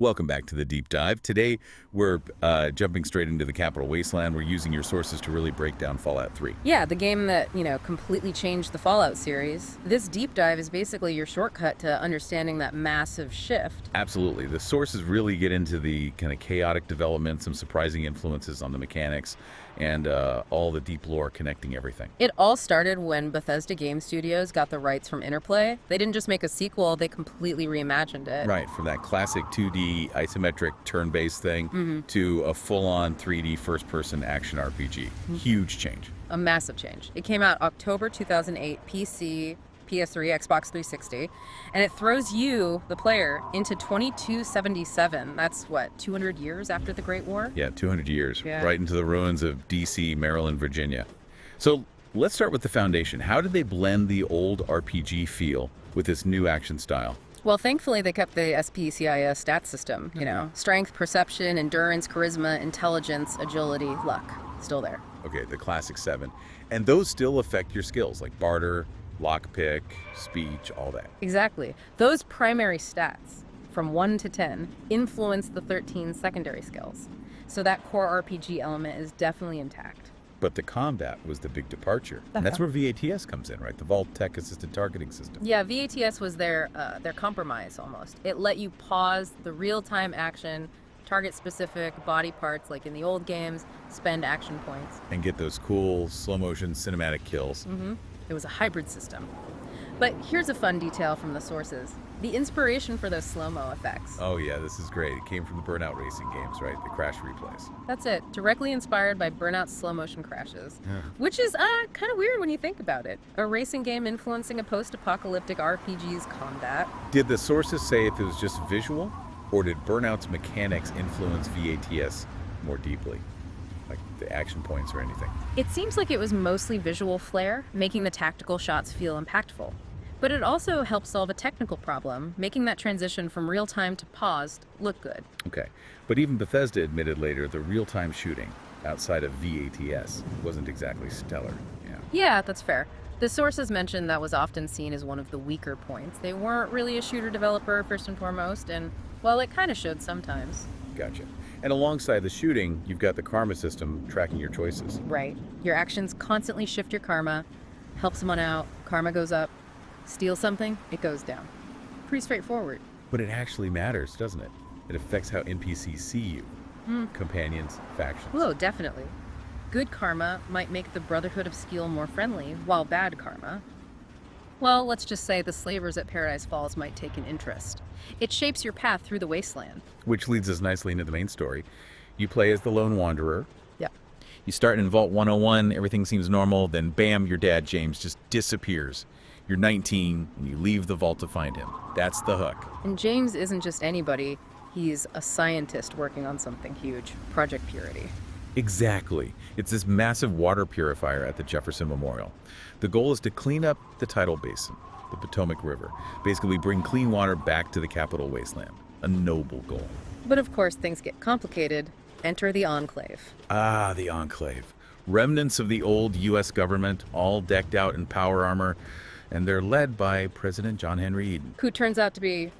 Welcome back to the deep dive. Today, we're jumping straight into the Capital Wasteland. We're using your sources to really break down Fallout 3. Yeah, the game that, completely changed the Fallout series. This deep dive is basically your shortcut to understanding that massive shift. Absolutely. The sources really get into the kind of chaotic development, some surprising influences on the mechanics, and all the deep lore connecting everything. It all started when Bethesda Game Studios got the rights from Interplay. They didn't just make a sequel, they completely reimagined it. Right, from that classic 2D isometric turn-based thing to a full-on 3D first-person action RPG. Huge change. A massive change. It came out October 2008, PC, PS3, Xbox 360, and it throws you, the player, into 2277. That's what, 200 years after the Great War? Yeah, 200 years, Yeah. right into the ruins of D.C., Maryland, Virginia. So let's start with the foundation. How did they blend the old RPG feel with this new action style? Well, thankfully, they kept the SPCIS stat system, strength, perception, endurance, charisma, intelligence, agility, luck. Still there. Okay, the classic 7. And those still affect your skills, like barter, lockpick, speech, all that. Exactly. Those primary stats, from 1 to 10, influence the 13 secondary skills. So that core RPG element is definitely intact. But the combat was the big departure. And that's where VATS comes in, right? The Vault Tech Assisted Targeting System. Yeah, VATS was their compromise almost. It let you pause the real-time action, target specific body parts like in the old games, spend action points. And get those cool slow-motion cinematic kills. It was a hybrid system. But here's a fun detail from the sources. The inspiration for those slow-mo effects. Oh yeah, this is great. It came from the Burnout Racing games, right? The crash replays. That's it. Directly inspired by Burnout's slow-motion crashes. Yeah. Which is kind of weird when you think about it. A racing game influencing a post-apocalyptic RPG's combat. Did the sources say if it was just visual, or did Burnout's mechanics influence VATS more deeply? Like the action points or anything? It seems like it was mostly visual flair, making the tactical shots feel impactful. But it also helped solve a technical problem, making that transition from real-time to paused look good. Okay, but even Bethesda admitted later the real-time shooting outside of VATS wasn't exactly stellar. Yeah, that's fair. The sources mentioned that was often seen as one of the weaker points. They weren't really a shooter developer, first and foremost, and, well, it kind of showed sometimes. Gotcha. And alongside the shooting, you've got the karma system tracking your choices. Right. Your actions constantly shift your karma. Help someone out, karma goes up. Steal something, it goes down. Pretty straightforward. But it actually matters, doesn't it? It affects how NPCs see you. Companions, factions. Whoa, definitely. Good karma might make the Brotherhood of Steel more friendly, while bad karma, well, let's just say the slavers at Paradise Falls might take an interest. It shapes your path through the wasteland. Which leads us nicely into the main story. You play as the Lone Wanderer. Yeah. You start in Vault 101, everything seems normal, then bam, your dad, James, just disappears. You're 19, and you leave the vault to find him. That's the hook. And James isn't just anybody. He's a scientist working on something huge, Project Purity. Exactly. It's this massive water purifier at the Jefferson Memorial. The goal is to clean up the tidal basin, the Potomac River. Basically bring clean water back to the Capital Wasteland. A noble goal. But of course, things get complicated. Enter the Enclave. Ah, the Enclave. Remnants of the old U.S. government, all decked out in power armor, and they're led by President John Henry Eden. Who turns out to be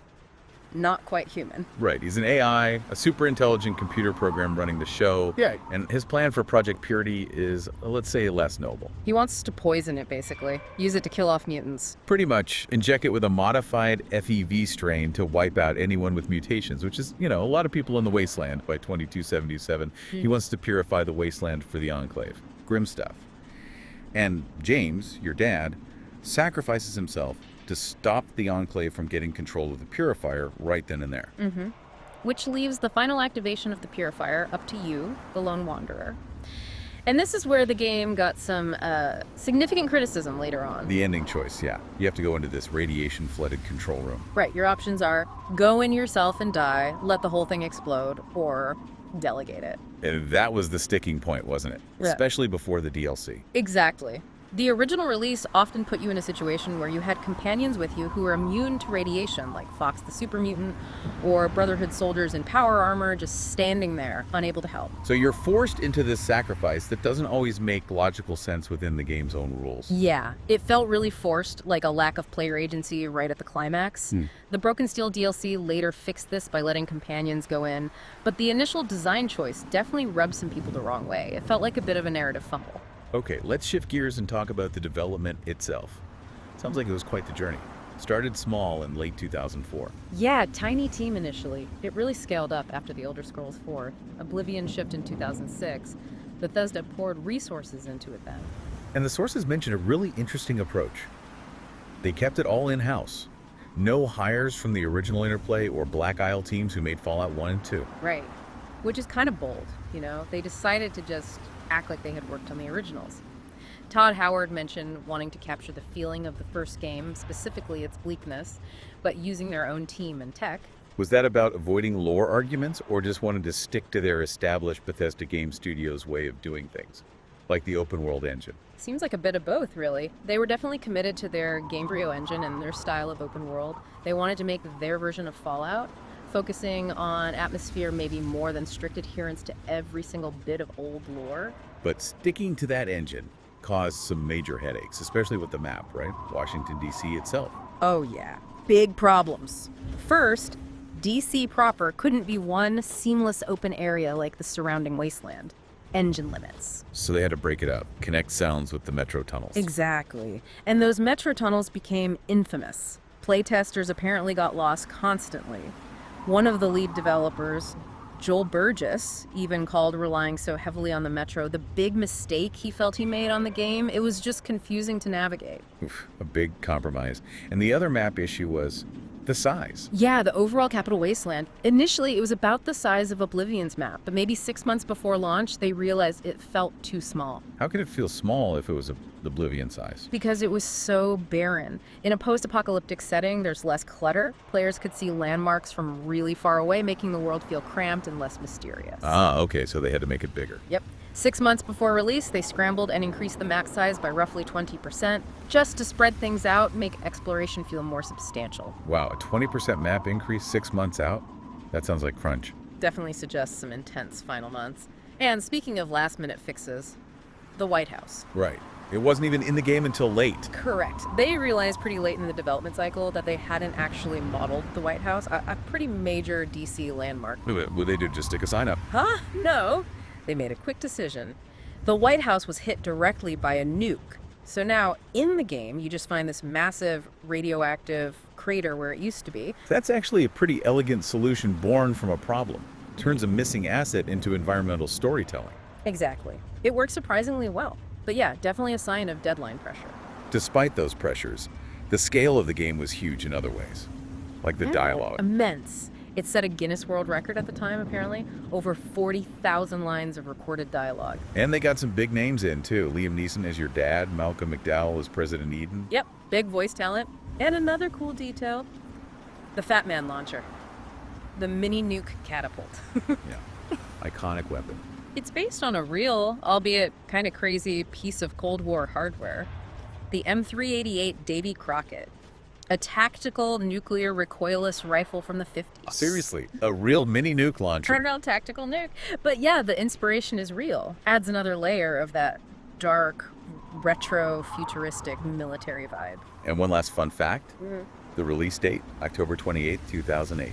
not quite human. Right, he's an AI, a super intelligent computer program running the show. Yeah. And his plan for Project Purity is, let's say, less noble. He wants to poison it, basically. Use it to kill off mutants. Pretty much inject it with a modified FEV strain to wipe out anyone with mutations, which is, a lot of people in the wasteland by 2277. He wants to purify the wasteland for the Enclave. Grim stuff. And James, your dad, sacrifices himself to stop the Enclave from getting control of the purifier right then and there. Which leaves the final activation of the purifier up to you, the Lone Wanderer. And this is where the game got some significant criticism later on. The ending choice, yeah. You have to go into this radiation-flooded control room. Right, your options are go in yourself and die, let the whole thing explode, or delegate it. And that was the sticking point, wasn't it? Yeah. Especially before the DLC. Exactly. The original release often put you in a situation where you had companions with you who were immune to radiation, like Fox the Super Mutant, or Brotherhood soldiers in power armor just standing there, unable to help. So you're forced into this sacrifice that doesn't always make logical sense within the game's own rules. Yeah, it felt really forced, like a lack of player agency right at the climax. The Broken Steel DLC later fixed this by letting companions go in, but the initial design choice definitely rubbed some people the wrong way. It felt like a bit of a narrative fumble. Okay, let's shift gears and talk about the development itself. Sounds like it was quite the journey. Started small in late 2004. Yeah, tiny team initially. It really scaled up after the Elder Scrolls 4. Oblivion shipped in 2006. Bethesda poured resources into it then. And the sources mention a really interesting approach. They kept it all in-house. No hires from the original Interplay or Black Isle teams who made Fallout 1 and 2. Right. Which is kind of bold, you know? They decided to just act like they had worked on the originals. Todd Howard mentioned wanting to capture the feeling of the first game, specifically its bleakness, but using their own team and tech. Was that about avoiding lore arguments or just wanted to stick to their established Bethesda Game Studios way of doing things, like the open world engine? Seems like a bit of both, really. They were definitely committed to their Gamebryo engine and their style of open world. They wanted to make their version of Fallout, focusing on atmosphere maybe more than strict adherence to every single bit of old lore. But sticking to that engine caused some major headaches, especially with the map, right? Washington, D.C. itself. Oh yeah, big problems. First, DC proper couldn't be one seamless open area like the surrounding wasteland. Engine limits. So they had to break it up, connect sounds with the metro tunnels. Exactly. And those metro tunnels became infamous. Playtesters apparently got lost constantly. One of the lead developers, Joel Burgess, even called relying so heavily on the metro the big mistake he felt he made on the game. It was just confusing to navigate. Oof, a big compromise. And the other map issue was the size. Yeah, the overall Capital Wasteland. Initially, it was about the size of Oblivion's map, but maybe 6 months before launch, they realized it felt too small. How could it feel small if it was Oblivion size? Because it was so barren. In a post-apocalyptic setting, there's less clutter. Players could see landmarks from really far away, making the world feel cramped and less mysterious. Ah, okay, so they had to make it bigger. Yep. 6 months before release, they scrambled and increased the map size by roughly 20%, just to spread things out, make exploration feel more substantial. Wow, a 20% map increase 6 months out? That sounds like crunch. Definitely suggests some intense final months. And speaking of last-minute fixes, the White House. Right. It wasn't even in the game until late. Correct. They realized pretty late in the development cycle that they hadn't actually modeled the White House, a pretty major DC landmark. What they did, just stick a sign up. Huh? No. They made a quick decision. The White House was hit directly by a nuke. So now, in the game, you just find this massive radioactive crater where it used to be. That's actually a pretty elegant solution born from a problem. Turns a missing asset into environmental storytelling. Exactly. It works surprisingly well. But yeah, definitely a sign of deadline pressure. Despite those pressures, the scale of the game was huge in other ways, like the dialogue. Immense. It set a Guinness World Record at the time, apparently. Over 40,000 lines of recorded dialogue. And they got some big names in, too. Liam Neeson as your dad, Malcolm McDowell as President Eden. Yep, big voice talent. And another cool detail, the Fat Man launcher. The mini nuke catapult. Yeah, iconic weapon. It's based on a real, albeit kind of crazy, piece of Cold War hardware. The M388 Davy Crockett. A tactical nuclear recoilless rifle from the 50s. Seriously, a real mini nuke launcher. Turnaround tactical nuke. But yeah, the inspiration is real. Adds another layer of that dark, retro, futuristic military vibe. And one last fun fact. The release date, October 28, 2008.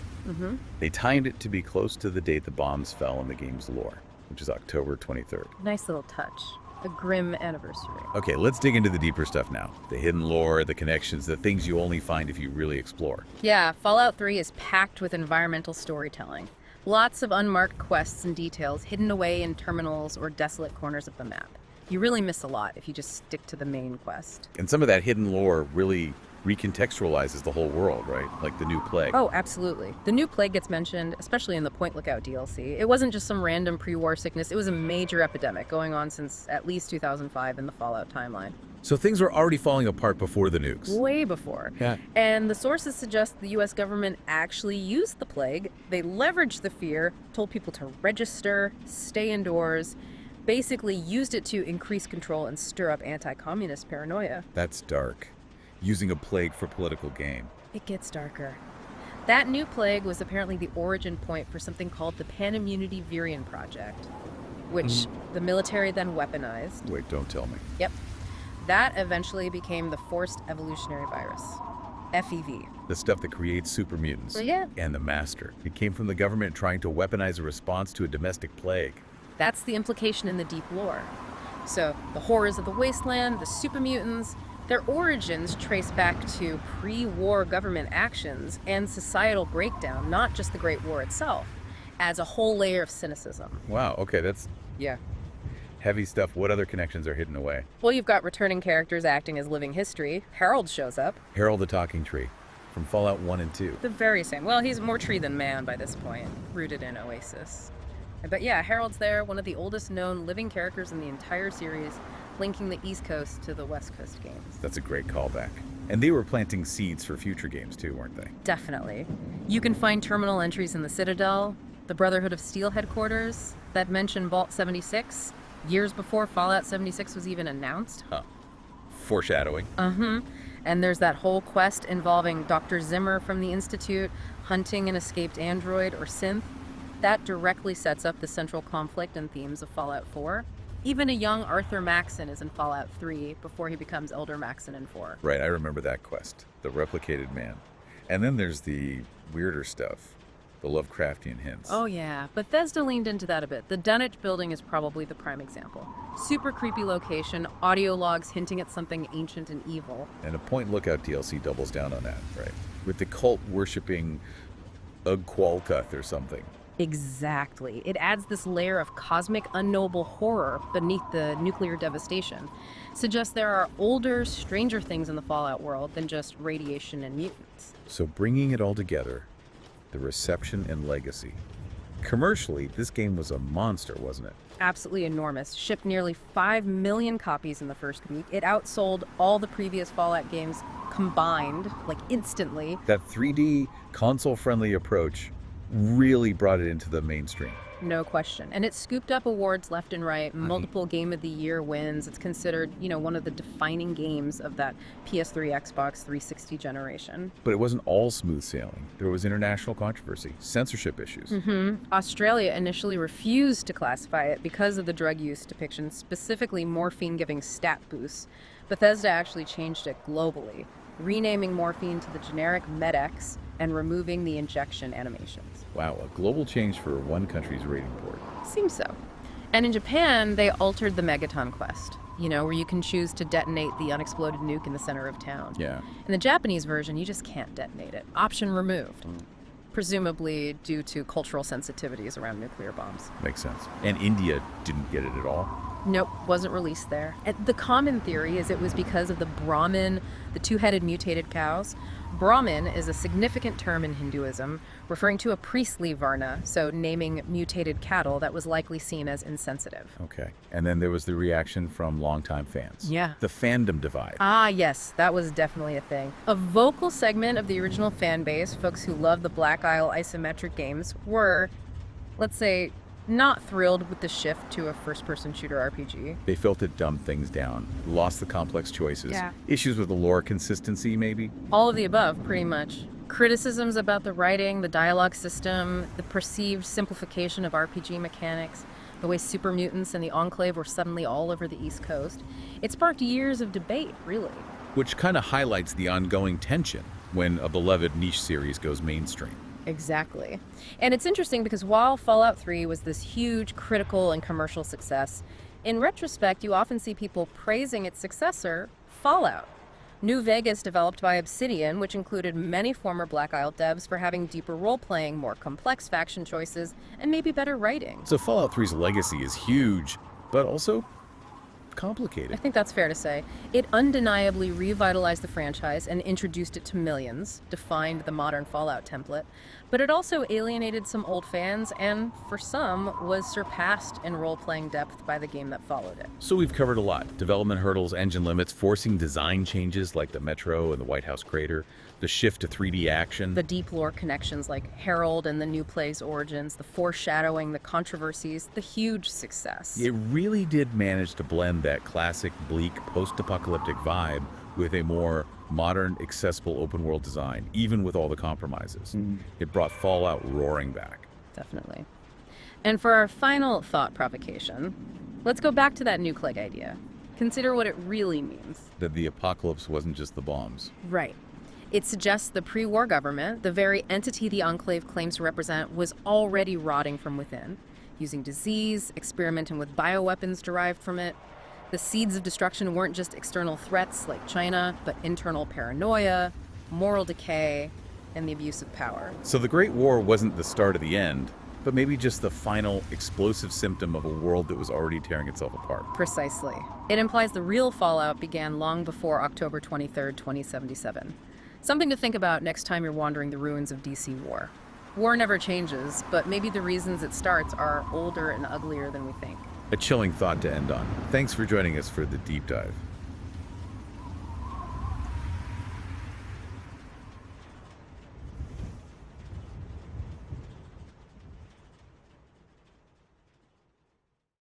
They timed it to be close to the date the bombs fell in the game's lore, which is October 23rd. Nice little touch. A grim anniversary. Okay, let's dig into the deeper stuff now. The hidden lore, the connections, the things you only find if you really explore. Yeah, Fallout 3 is packed with environmental storytelling. Lots of unmarked quests and details hidden away in terminals or desolate corners of the map. You really miss a lot if you just stick to the main quest. And some of that hidden lore really recontextualizes the whole world, right? Like the new plague. Oh, absolutely. The new plague gets mentioned, especially in the Point Lookout DLC. It wasn't just some random pre-war sickness. It was a major epidemic going on since at least 2005 in the Fallout timeline. So things were already falling apart before the nukes. Way before. Yeah. And the sources suggest the US government actually used the plague. They leveraged the fear, told people to register, stay indoors. basically used it to increase control and stir up anti-communist paranoia. That's dark. Using a plague for political gain. It gets darker. That new plague was apparently the origin point for something called the Panimmunity Virion Project, which the military then weaponized. Wait, don't tell me. Yep. That eventually became the Forced Evolutionary Virus, FEV. The stuff that creates super mutants. Yeah. And the Master. It came from the government trying to weaponize a response to a domestic plague. That's the implication in the deep lore. So, the horrors of the wasteland, the super mutants, their origins trace back to pre-war government actions and societal breakdown, not just the Great War itself, adds a whole layer of cynicism. Wow, okay, that's Yeah. heavy stuff. What other connections are hidden away? Well, you've got returning characters acting as living history. Harold shows up. Harold the Talking Tree, from Fallout 1 and 2. The very same. Well, he's more tree than man by this point, rooted in Oasis. But yeah, Harold's there, one of the oldest known living characters in the entire series, linking the East Coast to the West Coast games. That's a great callback. And they were planting seeds for future games too, weren't they? Definitely. You can find terminal entries in the Citadel, the Brotherhood of Steel headquarters, that mention Vault 76, years before Fallout 76 was even announced. Huh. Foreshadowing. And there's that whole quest involving Dr. Zimmer from the Institute hunting an escaped android or synth. That directly sets up the central conflict and themes of Fallout 4. Even a young Arthur Maxon is in Fallout 3 before he becomes Elder Maxon in 4. Right, I remember that quest. The Replicated Man. And then there's the weirder stuff. The Lovecraftian hints. Oh yeah, Bethesda leaned into that a bit. The Dunwich building is probably the prime example. Super creepy location, audio logs hinting at something ancient and evil. And a Point Lookout DLC doubles down on that, right? With the cult worshipping Ugqualcuth or something. Exactly. It adds this layer of cosmic, unknowable horror beneath the nuclear devastation. Suggests there are older, stranger things in the Fallout world than just radiation and mutants. So bringing it all together, the reception and legacy. Commercially, this game was a monster, wasn't it? Absolutely enormous. Shipped nearly 5 million copies in the first week. It outsold all the previous Fallout games combined, like instantly. That 3D console-friendly approach really brought it into the mainstream. No question. And it scooped up awards left and right, multiple Game of the Year wins. It's considered, one of the defining games of that PS3, Xbox 360 generation. But it wasn't all smooth sailing. There was international controversy, censorship issues. Australia initially refused to classify it because of the drug use depiction, specifically morphine giving stat boosts. Bethesda actually changed it globally, renaming morphine to the generic Med-X and removing the injection animations. Wow, a global change for one country's rating board. Seems so. And in Japan, they altered the Megaton quest, where you can choose to detonate the unexploded nuke in the center of town. Yeah. In the Japanese version, you just can't detonate it. Option removed. Presumably due to cultural sensitivities around nuclear bombs. Makes sense. And India didn't get it at all. Nope, wasn't released there. And the common theory is it was because of the Brahmin, the two-headed mutated cows. Brahmin is a significant term in Hinduism, referring to a priestly varna, so naming mutated cattle that was likely seen as insensitive. Okay. And then there was the reaction from longtime fans. Yeah. The fandom divide. Ah, yes, that was definitely a thing. A vocal segment of the original fan base, folks who loved the Black Isle isometric games, were, let's say, not thrilled with the shift to a first-person shooter RPG. They felt it dumbed things down, lost the complex choices. Yeah. Issues with the lore consistency, maybe? All of the above, pretty much. Criticisms about the writing, the dialogue system, the perceived simplification of RPG mechanics, the way super mutants and the Enclave were suddenly all over the East Coast. It sparked years of debate, really. Which kind of highlights the ongoing tension when a beloved niche series goes mainstream. Exactly. And it's interesting because while Fallout 3 was this huge critical and commercial success, in retrospect, you often see people praising its successor, Fallout. New Vegas developed by Obsidian, which included many former Black Isle devs for having deeper role-playing, more complex faction choices, and maybe better writing. So Fallout 3's legacy is huge, but also I complicated. think that's fair to say. It undeniably revitalized the franchise and introduced it to millions, defined the modern Fallout template, but it also alienated some old fans and, for some, was surpassed in role-playing depth by the game that followed it. So we've covered a lot. Development hurdles, engine limits, forcing design changes like the Metro and the White House crater, The shift to 3D action. The deep lore connections like Herald and the new play's origins, the foreshadowing, the controversies, the huge success. It really did manage to blend that classic bleak post-apocalyptic vibe with a more modern, accessible open-world design, even with all the compromises. It brought Fallout roaring back. Definitely. And for our final thought provocation, let's go back to that nucleg idea. Consider what it really means. That the apocalypse wasn't just the bombs. Right. It suggests the pre-war government, the very entity the Enclave claims to represent, was already rotting from within, using disease, experimenting with bioweapons derived from it. The seeds of destruction weren't just external threats like China, but internal paranoia, moral decay, and the abuse of power. So the Great War wasn't the start of the end, but maybe just the final explosive symptom of a world that was already tearing itself apart. Precisely. It implies the real fallout began long before October 23rd, 2077. Something to think about next time you're wandering the ruins of DC War. War never changes, but maybe the reasons it starts are older and uglier than we think. A chilling thought to end on. Thanks for joining us for the deep dive.